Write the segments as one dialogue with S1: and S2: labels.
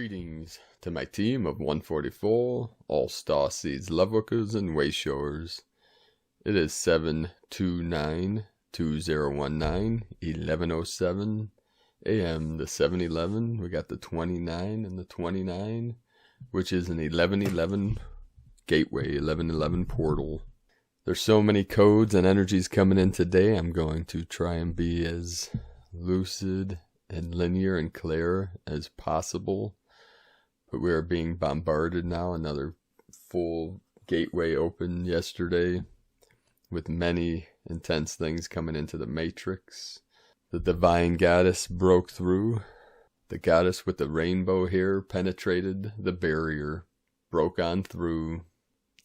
S1: Greetings to my team of 144, all Starseeds, Lightworkers, and Wayshowers. It is 7/29/2019, 11:07 a.m. to 7/11. We got the 29 and the 29, which is an 11/11 gateway, 11/11 portal. There's so many codes and energies coming in today. I'm going to try and be as lucid and linear and clear as possible. But we are being bombarded now. Another full gateway opened yesterday with many intense things coming into the matrix. The divine goddess broke through. The goddess with the rainbow hair penetrated the barrier, broke on through,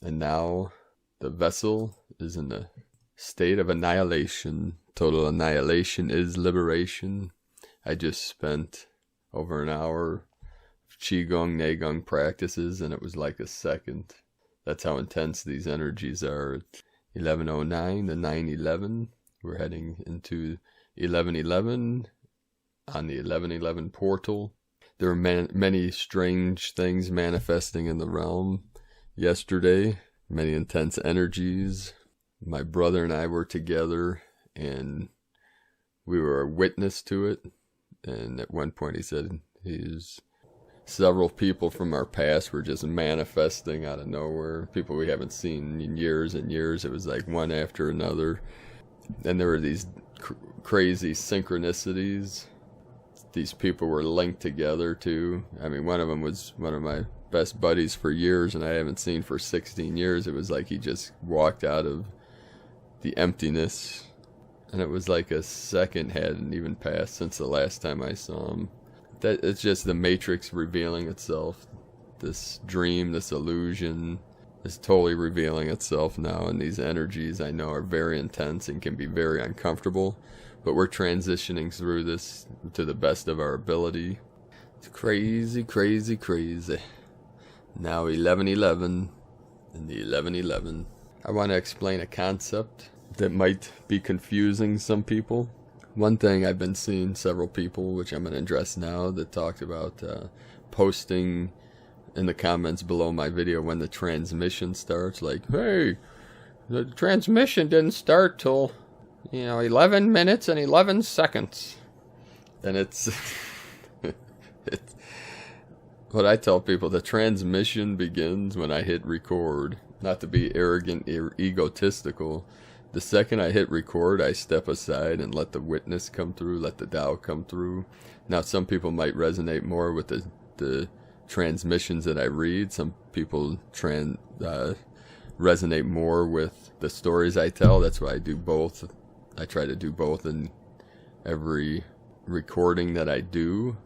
S1: and now the vessel is in a state of annihilation. Total annihilation is liberation. I just spent over an hour of Qigong, Neigong practices, and it was like a second. That's how intense these energies are. It's 11:09 to 9:11. We're heading into 11:11 on the 11:11 portal. There are many strange things manifesting in the realm yesterday. Many intense energies. My brother and I were together, and we were a witness to it. And at one point he said several people from our past were just manifesting out of nowhere. People we haven't seen in years and years. It was like one after another. And there were these crazy synchronicities. These people were linked together too. I mean, one of them was one of my best buddies for years, and I haven't seen for 16 years. It was like he just walked out of the emptiness. And it was like a second hadn't even passed since the last time I saw him. That it's just the matrix revealing itself. This dream, this illusion is totally revealing itself now. And these energies I know are very intense and can be very uncomfortable. But we're transitioning through this to the best of our ability. It's crazy, crazy, crazy. Now 11:11 and the 11:11. I want to explain a concept that might be confusing some people. One thing I've been seeing several people, which I'm going to address now, that talked about posting in the comments below my video when the transmission starts, like, hey, the transmission didn't start till 11 minutes and 11 seconds. And it's what I tell people, the transmission begins when I hit record. Not to be arrogant or egotistical. The second I hit record, I step aside and let the witness come through, let the Tao come through. Now, some people might resonate more with the transmissions that I read. Some people resonate more with the stories I tell. That's why I do both. I try to do both in every recording that I do.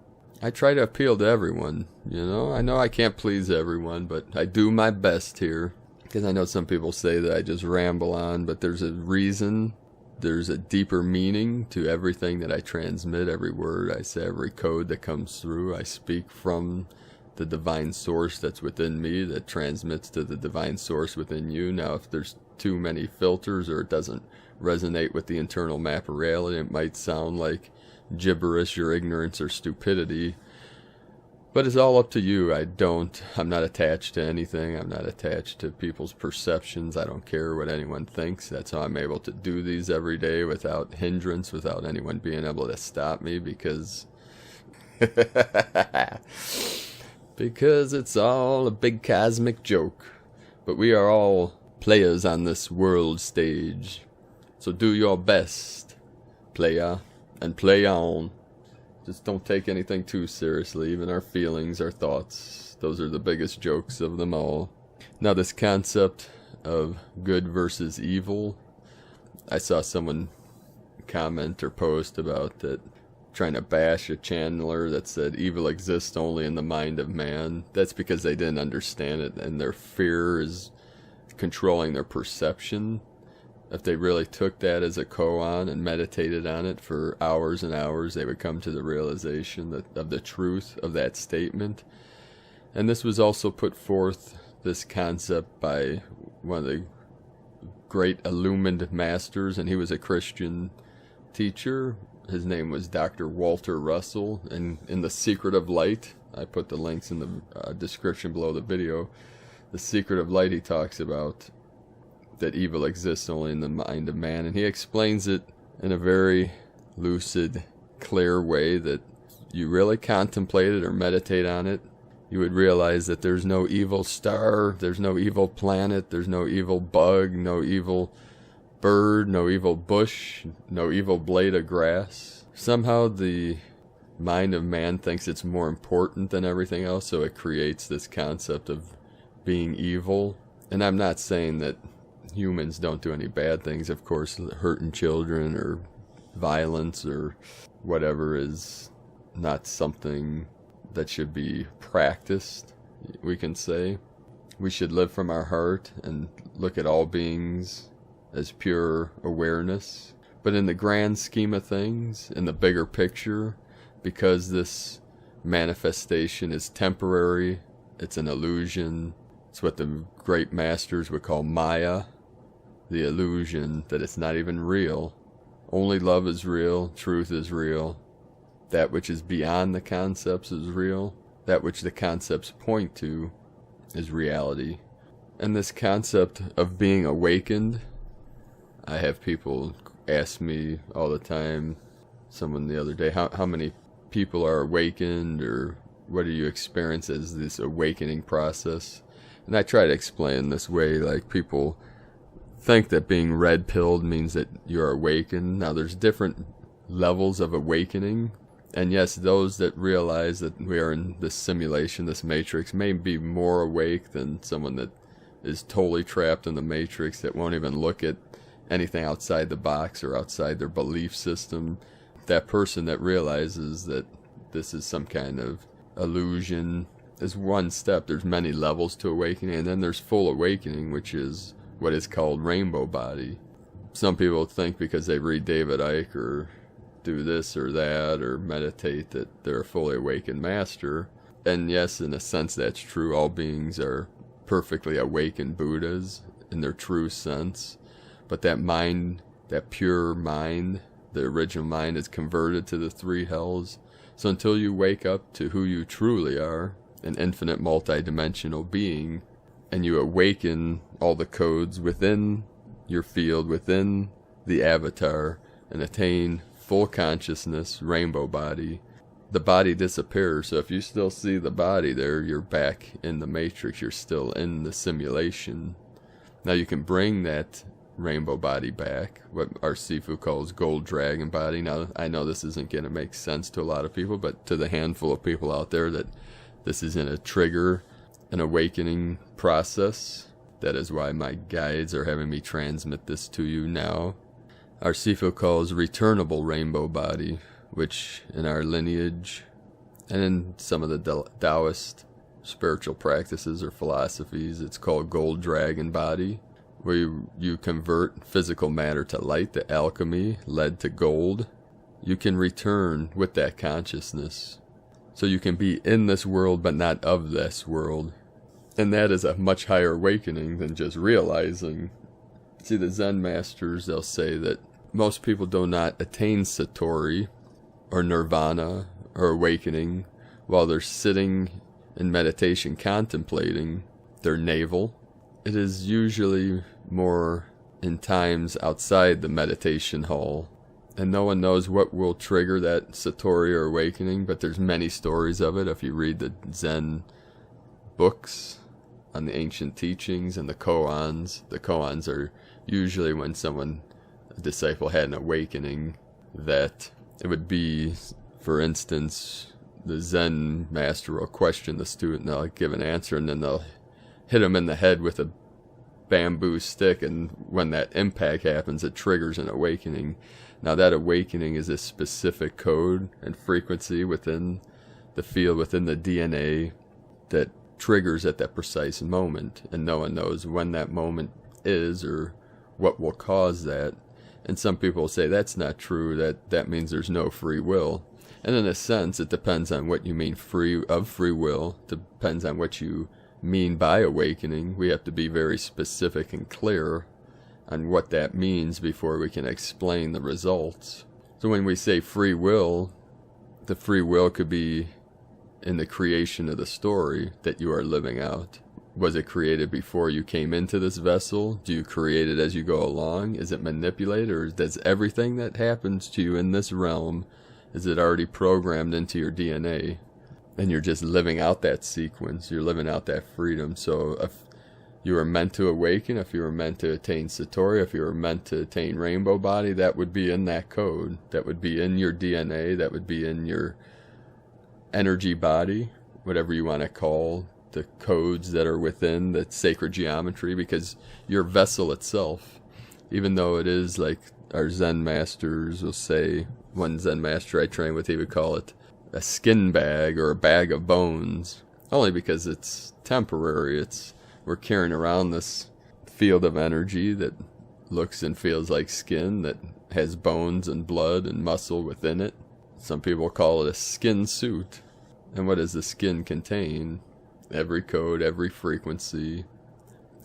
S1: I try to appeal to everyone, I know I can't please everyone, but I do my best here. Because I know some people say that I just ramble on, but there's a reason, there's a deeper meaning to everything that I transmit, every word I say, every code that comes through. I speak from the divine source that's within me that transmits to the divine source within you. Now, if there's too many filters or it doesn't resonate with the internal map of reality, it might sound like gibberish or ignorance or stupidity. But it's all up to you. I'm not attached to anything. I'm not attached to people's perceptions. I don't care what anyone thinks. That's how I'm able to do these every day without hindrance, without anyone being able to stop me, because it's all a big cosmic joke. But we are all players on this world stage. So do your best, playa, and play on. Just don't take anything too seriously, even our feelings, our thoughts. Those are the biggest jokes of them all. Now, this concept of good versus evil, I saw someone comment or post about that, trying to bash a channeler that said evil exists only in the mind of man. That's because they didn't understand it, and their fear is controlling their perception. If they really took that as a koan and meditated on it for hours and hours, they would come to the realization of the truth of that statement. And this was also put forth, this concept, by one of the great illumined masters, and he was a Christian teacher, his name was Dr. Walter Russell, and in The Secret of Light, I put the links in the description below the video. The Secret of Light, he talks about that evil exists only in the mind of man, and he explains it in a very lucid, clear way that you really contemplate it or meditate on it, you would realize that there's no evil star, there's no evil planet, there's no evil bug, no evil bird, no evil bush, no evil blade of grass. Somehow the mind of man thinks it's more important than everything else, so it creates this concept of being evil. And I'm not saying that humans don't do any bad things, of course, hurting children or violence or whatever is not something that should be practiced, we can say. We should live from our heart and look at all beings as pure awareness. But in the grand scheme of things, in the bigger picture, because this manifestation is temporary, it's an illusion, it's what the great masters would call Maya, the illusion that it's not even real. Only love is real, truth is real. That which is beyond the concepts is real. That which the concepts point to is reality. And this concept of being awakened, I have people ask me all the time, someone the other day, how many people are awakened, or what do you experience as this awakening process? And I try to explain this way, like people think that being red-pilled means that you're awakened. Now there's different levels of awakening. And yes, those that realize that we are in this simulation, this matrix, may be more awake than someone that is totally trapped in the matrix, that won't even look at anything outside the box or outside their belief system. That person that realizes that this is some kind of illusion is one step. There's many levels to awakening, and then there's full awakening, which is what is called rainbow body. Some people think because they read David Icke or do this or that or meditate that they're a fully awakened master. And yes, in a sense that's true. All beings are perfectly awakened Buddhas in their true sense. But that mind, that pure mind, the original mind, is converted to the three hells. So until you wake up to who you truly are, an infinite multidimensional being, and you awaken all the codes within your field, within the avatar, and attain full consciousness, rainbow body, the body disappears. So if you still see the body there, you're back in the matrix, you're still in the simulation. Now you can bring that rainbow body back, what our Sifu calls gold dragon body. Now I know this isn't going to make sense to a lot of people, but to the handful of people out there that this is going to trigger an awakening process, that is why my guides are having me transmit this to you now. Our Sifu calls returnable rainbow body, which in our lineage and in some of the Taoist spiritual practices or philosophies, it's called gold dragon body, where you convert physical matter to light, the alchemy, lead to gold. You can return with that consciousness. So you can be in this world but not of this world. And that is a much higher awakening than just realizing. See, the Zen masters, they'll say that most people do not attain Satori or Nirvana or awakening while they're sitting in meditation contemplating their navel. It is usually more in times outside the meditation hall. And no one knows what will trigger that Satori or awakening, but there's many stories of it. If you read the Zen books on the ancient teachings and the koans are usually when a disciple had an awakening, that it would be, for instance, the Zen master will question the student, they'll give an answer, and then they'll hit him in the head with a bamboo stick, and when that impact happens, it triggers an awakening. Now that awakening is a specific code and frequency within the field, within the DNA, that triggers at that precise moment, and no one knows when that moment is or what will cause that. And some people say that's not true, that means there's no free will. And in a sense, it depends on what you mean free will, depends on what you mean by awakening. We have to be very specific and clear on what that means before we can explain the results. So when we say free will, the free will could be in the creation of the story that you are living out. Was it created before you came into this vessel? Do you create it as you go along? Is it manipulated, or does everything that happens to you in this realm, is it already programmed into your DNA? And you're just living out that sequence. You're living out that freedom. So if you were meant to awaken, if you were meant to attain Satori, if you were meant to attain Rainbow Body, that would be in that code. That would be in your DNA. That would be in your energy body, whatever you want to call the codes that are within the sacred geometry, because your vessel itself, even though it is like our Zen masters will say, one Zen master I trained with, he would call it a skin bag or a bag of bones, only because it's temporary. We're carrying around this field of energy that looks and feels like skin, that has bones and blood and muscle within it. Some people call it a skin suit. And what does the skin contain? Every code, every frequency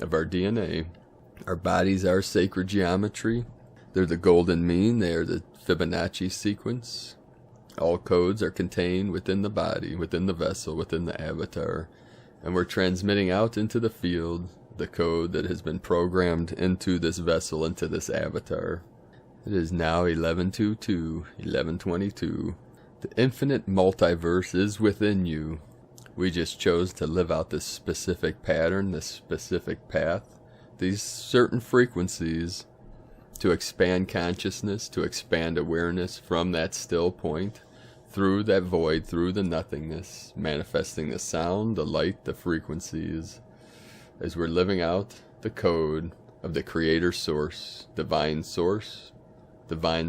S1: of our DNA. Our bodies are sacred geometry. They're the golden mean. They are the Fibonacci sequence. All codes are contained within the body, within the vessel, within the avatar. And we're transmitting out into the field the code that has been programmed into this vessel, into this avatar. It is now 11:22, 11:22. The infinite multiverse is within you. We just chose to live out this specific pattern, this specific path, these certain frequencies to expand consciousness, to expand awareness from that still point, through that void, through the nothingness, manifesting the sound, the light, the frequencies, as we're living out the code of the Creator Source, Divine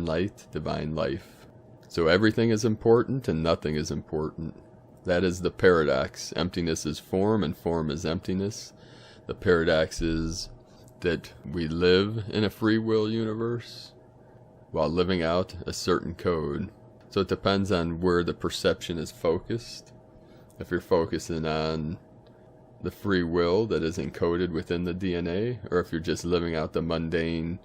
S1: Light, Divine Life. So everything is important and nothing is important. That is the paradox. Emptiness is form and form is emptiness. The paradox is that we live in a free will universe while living out a certain code. So it depends on where the perception is focused. If you're focusing on the free will that is encoded within the DNA, or if you're just living out the mundane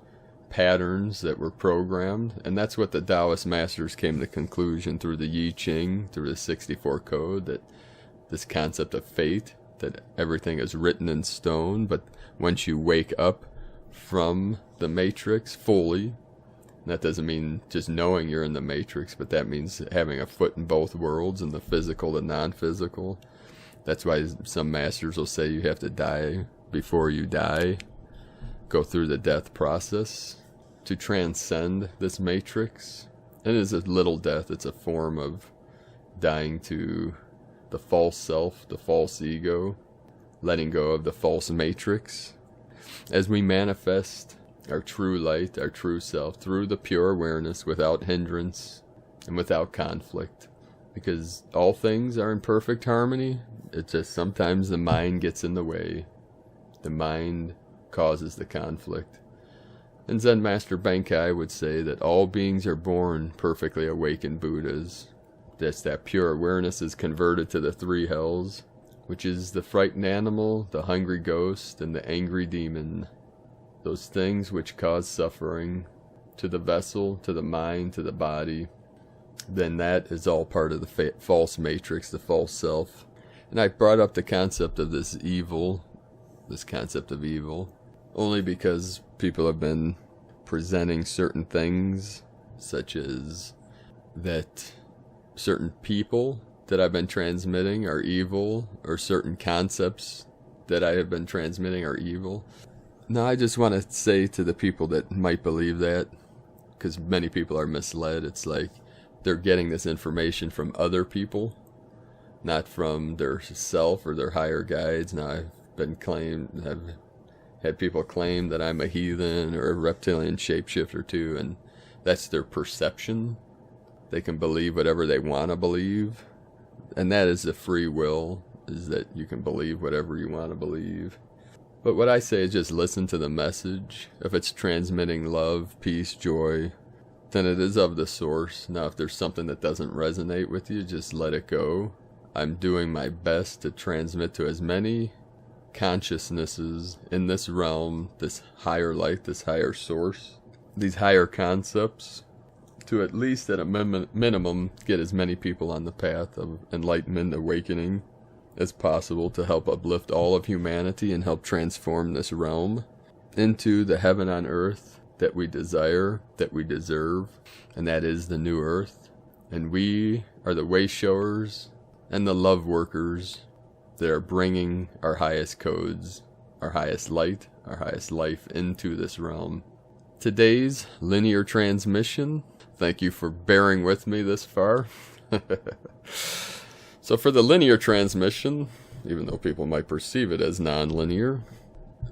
S1: patterns that were programmed. And that's what the Taoist masters came to the conclusion through the I Ching, through the 64 code, that this concept of fate, that everything is written in stone, but once you wake up from the matrix fully, that doesn't mean just knowing you're in the matrix, but that means having a foot in both worlds, in the physical and non-physical. That's why some masters will say you have to die before you die, go through the death process to transcend this matrix. It is a little death. It's a form of dying to the false self, the false ego, letting go of the false matrix, as we manifest our true light, our true self, through the pure awareness, without hindrance and without conflict. Because all things are in perfect harmony. It's just sometimes the mind gets in the way. The mind causes the conflict. And Zen Master Benkai would say that all beings are born perfectly awakened Buddhas. That's that pure awareness is converted to the three hells, which is the frightened animal, the hungry ghost, and the angry demon. Those things which cause suffering to the vessel, to the mind, to the body. Then that is all part of the false matrix, the false self. And I brought up the concept of this evil, this concept of evil, only because people have been presenting certain things, such as that certain people that I've been transmitting are evil, or certain concepts that I have been transmitting are evil. Now, I just want to say to the people that might believe that, because many people are misled, it's like they're getting this information from other people, not from their self or their higher guides. Now, I've had people claim that I'm a heathen or a reptilian shapeshifter too, and that's their perception. They can believe whatever they want to believe, and that is the free will, is that you can believe whatever you want to believe. But what I say is just listen to the message. If it's transmitting love, peace, joy, then it is of the source. Now, if there's something that doesn't resonate with you, just let it go. I'm doing my best to transmit to as many consciousnesses in this realm, this higher light, this higher source, these higher concepts, to at least at a minimum get as many people on the path of enlightenment awakening as possible to help uplift all of humanity and help transform this realm into the heaven on earth that we desire, that we deserve, and that is the new earth. And we are the way showers and the love workers that are bringing our highest codes, our highest light, our highest life into this realm. Today's linear transmission, thank you for bearing with me this far. So for the linear transmission, even though people might perceive it as non-linear,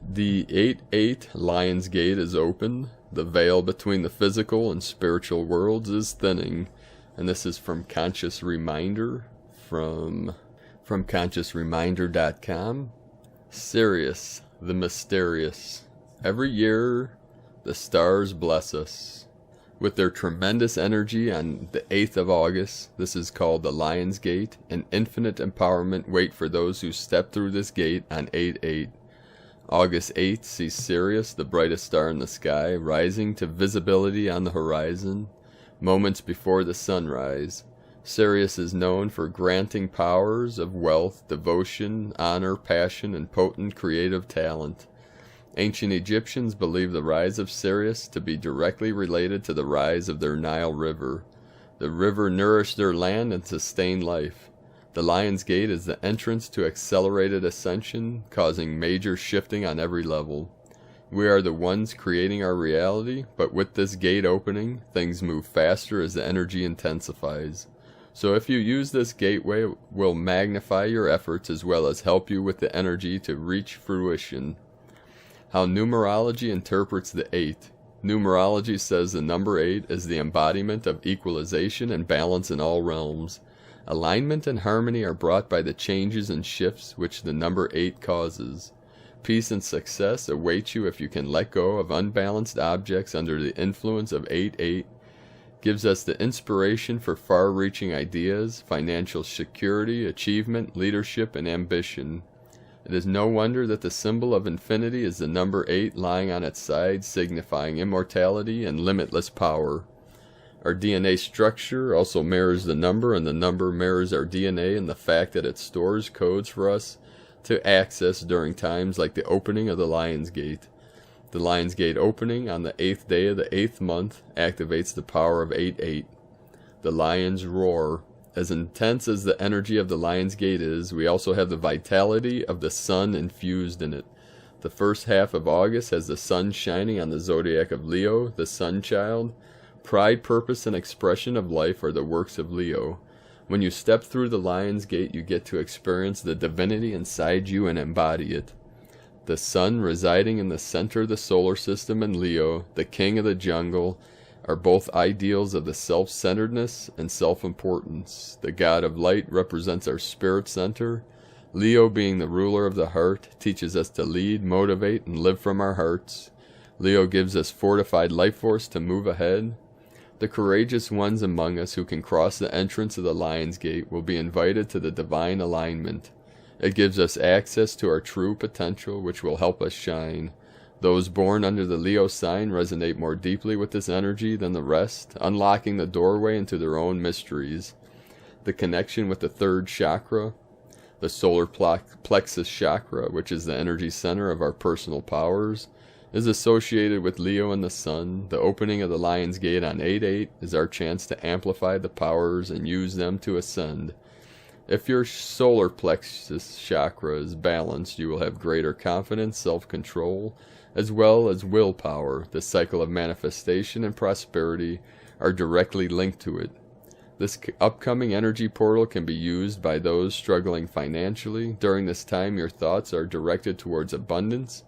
S1: the 8-8 Lion's Gate is open. The veil between the physical and spiritual worlds is thinning. And this is from Conscious Reminder, from consciousreminder.com. Sirius, the mysterious. Every year, the stars bless us with their tremendous energy on the 8th of August. This is called the Lion's Gate, and infinite empowerment wait for those who step through this gate on 8-8. August 8th sees Sirius, the brightest star in the sky, rising to visibility on the horizon moments before the sunrise. Sirius is known for granting powers of wealth, devotion, honor, passion, and potent creative talent. Ancient Egyptians believed the rise of Sirius to be directly related to the rise of their Nile River. The river nourished their land and sustained life. The Lion's Gate is the entrance to accelerated ascension, causing major shifting on every level. We are the ones creating our reality, but with this gate opening, things move faster as the energy intensifies. So if you use this gateway, it will magnify your efforts as well as help you with the energy to reach fruition. How numerology interprets the 8. Numerology says the number 8 is the embodiment of equalization and balance in all realms. Alignment and harmony are brought by the changes and shifts which the number 8 causes. Peace and success await you if you can let go of unbalanced objects under the influence of 8-8. Gives us the inspiration for far-reaching ideas, financial security, achievement, leadership, and ambition. It is no wonder that the symbol of infinity is the number 8 lying on its side, signifying immortality and limitless power. Our DNA structure also mirrors the number, and the number mirrors our DNA in the fact that it stores codes for us to access during times like the opening of the Lion's Gate. The Lion's Gate opening on the 8th day of the 8th month activates the power of 8-8. The lion's roar. As intense as the energy of the Lion's Gate is, we also have the vitality of the sun infused in it. The first half of August has the sun shining on the zodiac of Leo, the sun child. Pride, purpose, and expression of life are the works of Leo. When you step through the Lion's Gate, you get to experience the divinity inside you and embody it. The sun residing in the center of the solar system and Leo, the king of the jungle, are both ideals of the self-centeredness and self-importance. The god of light represents our spirit center. Leo, being the ruler of the heart, teaches us to lead, motivate, and live from our hearts. Leo gives us fortified life force to move ahead. The courageous ones among us who can cross the entrance of the Lion's Gate will be invited to the divine alignment. It gives us access to our true potential, which will help us shine. Those born under the Leo sign resonate more deeply with this energy than the rest, unlocking the doorway into their own mysteries. The connection with the third chakra, the solar plexus chakra, which is the energy center of our personal powers, is associated with Leo and the sun. The opening of the Lion's Gate on 8-8 is our chance to amplify the powers and use them to ascend. If your solar plexus chakra is balanced, you will have greater confidence, self-control, as well as willpower. The cycle of manifestation and prosperity are directly linked to it. This upcoming energy portal can be used by those struggling financially. During this time, your thoughts are directed towards abundance,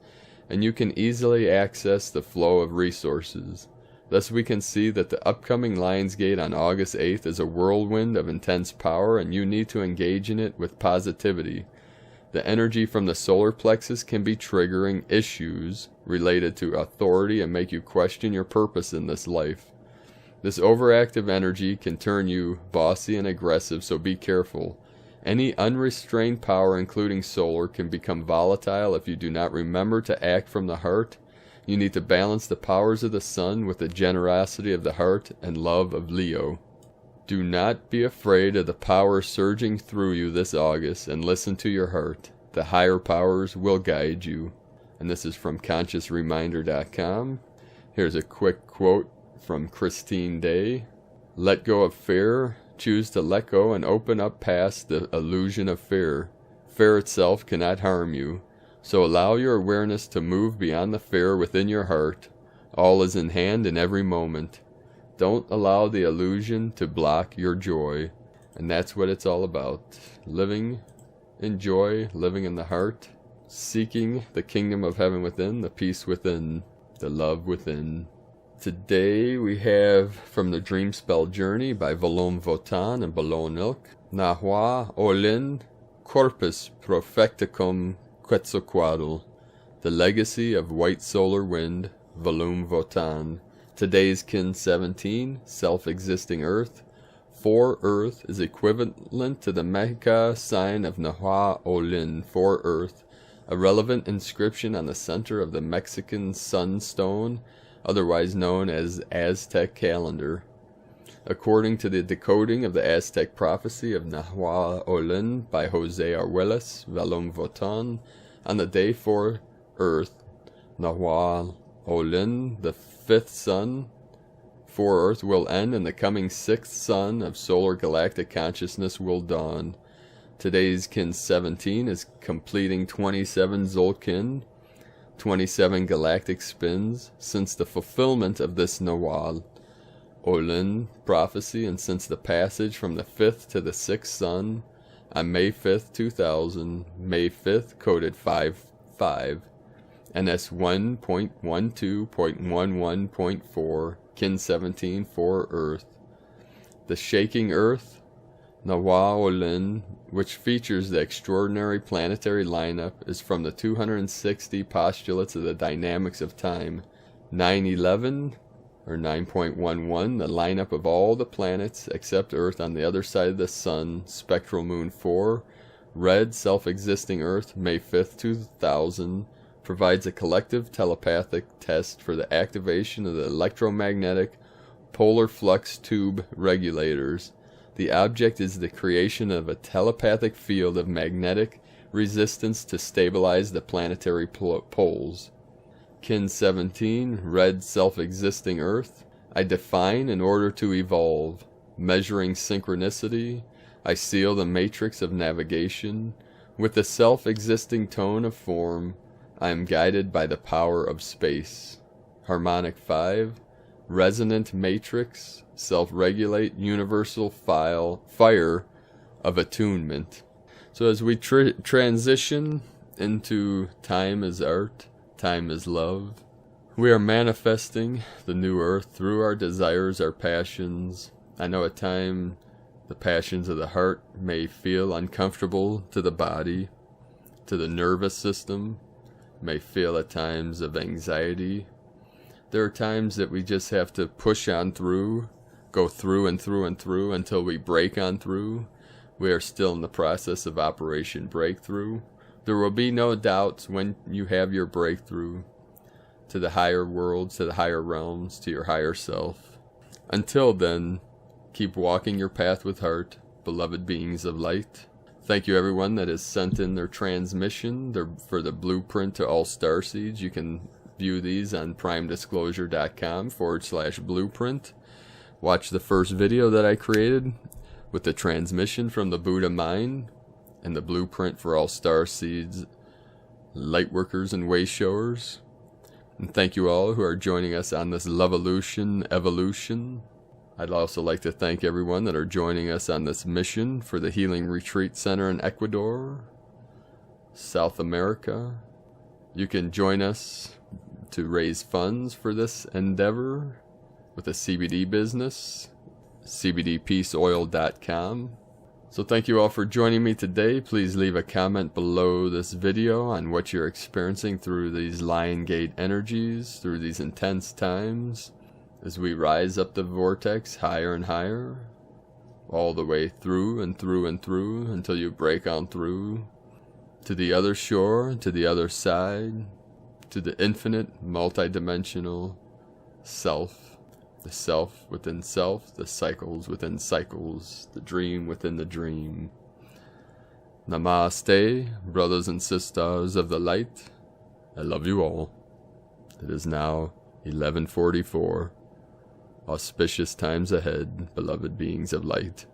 S1: and you can easily access the flow of resources. Thus we can see that the upcoming Lion's Gate on August 8th is a whirlwind of intense power, and you need to engage in it with positivity. The energy from the solar plexus can be triggering issues related to authority and make you question your purpose in this life. This overactive energy can turn you bossy and aggressive, so be careful. Any unrestrained power, including solar, can become volatile if you do not remember to act from the heart. You need to balance the powers of the sun with the generosity of the heart and love of Leo. Do not be afraid of the power surging through you this August, and listen to your heart. The higher powers will guide you. And this is from ConsciousReminder.com. Here's a quick quote from Christine Day. Let go of fear. Choose to let go and open up past the illusion of fear. Fear itself cannot harm you. So allow your awareness to move beyond the fear within your heart. All is in hand in every moment. Don't allow the illusion to block your joy. And that's what it's all about. Living in joy, living in the heart, seeking the kingdom of heaven within, the peace within, the love within. Today we have from the Dream Spell Journey by Volom Votan and Balon Ilk, Nahua Olin Corpus Prophecticum Quetzalcoatl, the legacy of White Solar Wind, Volum Votan. Today's Kin 17, self-existing Earth. 4 Earth is equivalent to the Mexica sign of Nahua Olin, 4 Earth, a relevant inscription on the center of the Mexican sunstone, otherwise known as Aztec calendar. According to the decoding of the Aztec prophecy of Nahua Olin by Jose Arguelles, Volum Votan, on the day 4 Earth, Nahua Olin, the 5th sun, 4 Earth will end and the coming 6th sun of solar galactic consciousness will dawn. Today's Kin 17 is completing 27 Zolkin, 27 galactic spins, since the fulfillment of this Nawal Olin prophecy, and since the passage from the 5th to the 6th sun on May 5th, 2000, May 5th, coded 5-5, NS 1.12.11.4, Kin 17, 4 Earth. The Shaking Earth, Nawal Olin, which features the extraordinary planetary lineup, is from the 260 postulates of the dynamics of time. 911, or 9.11, the lineup of all the planets except Earth on the other side of the Sun, spectral moon 4, red self-existing Earth, May 5th, 2000, provides a collective telepathic test for the activation of the electromagnetic polar flux tube regulators. The object is the creation of a telepathic field of magnetic resistance to stabilize the planetary poles. Kin 17, red self-existing Earth. I define in order to evolve. Measuring synchronicity, I seal the matrix of navigation. With the self-existing tone of form, I am guided by the power of space. Harmonic 5, resonant matrix, self-regulate, universal fire of attunement. So as we transition into time is art, time is love, we are manifesting the new earth through our desires, our passions. I know at times the passions of the heart may feel uncomfortable to the body, to the nervous system, may feel at times of anxiety. There are times that we just have to push on through, go through and through and through until we break on through. We are still in the process of Operation Breakthrough. There will be no doubts when you have your breakthrough to the higher worlds, to the higher realms, to your higher self. Until then, keep walking your path with heart, beloved beings of light. Thank you everyone that has sent in their transmission for the blueprint to all starseeds. You can view these on primedisclosure.com/blueprint. Watch the first video that I created with the transmission from the Buddha mind and the blueprint for all starseeds, lightworkers, and way showers. And thank you all who are joining us on this Loveolution evolution. I'd also like to thank everyone that are joining us on this mission for the Healing Retreat Center in Ecuador, South America. You can join us to raise funds for this endeavor with a CBD business, cbdpeaceoil.com. So thank you all for joining me today. Please leave a comment below this video on what you're experiencing through these Lion Gate energies, through these intense times, as we rise up the vortex higher and higher, all the way through and through and through until you break on through to the other shore, to the other side, to the infinite, multidimensional self, the self within self, the cycles within cycles, the dream within the dream. Namaste, brothers and sisters of the light. I love you all. It is now 11:44. Auspicious times ahead, beloved beings of light.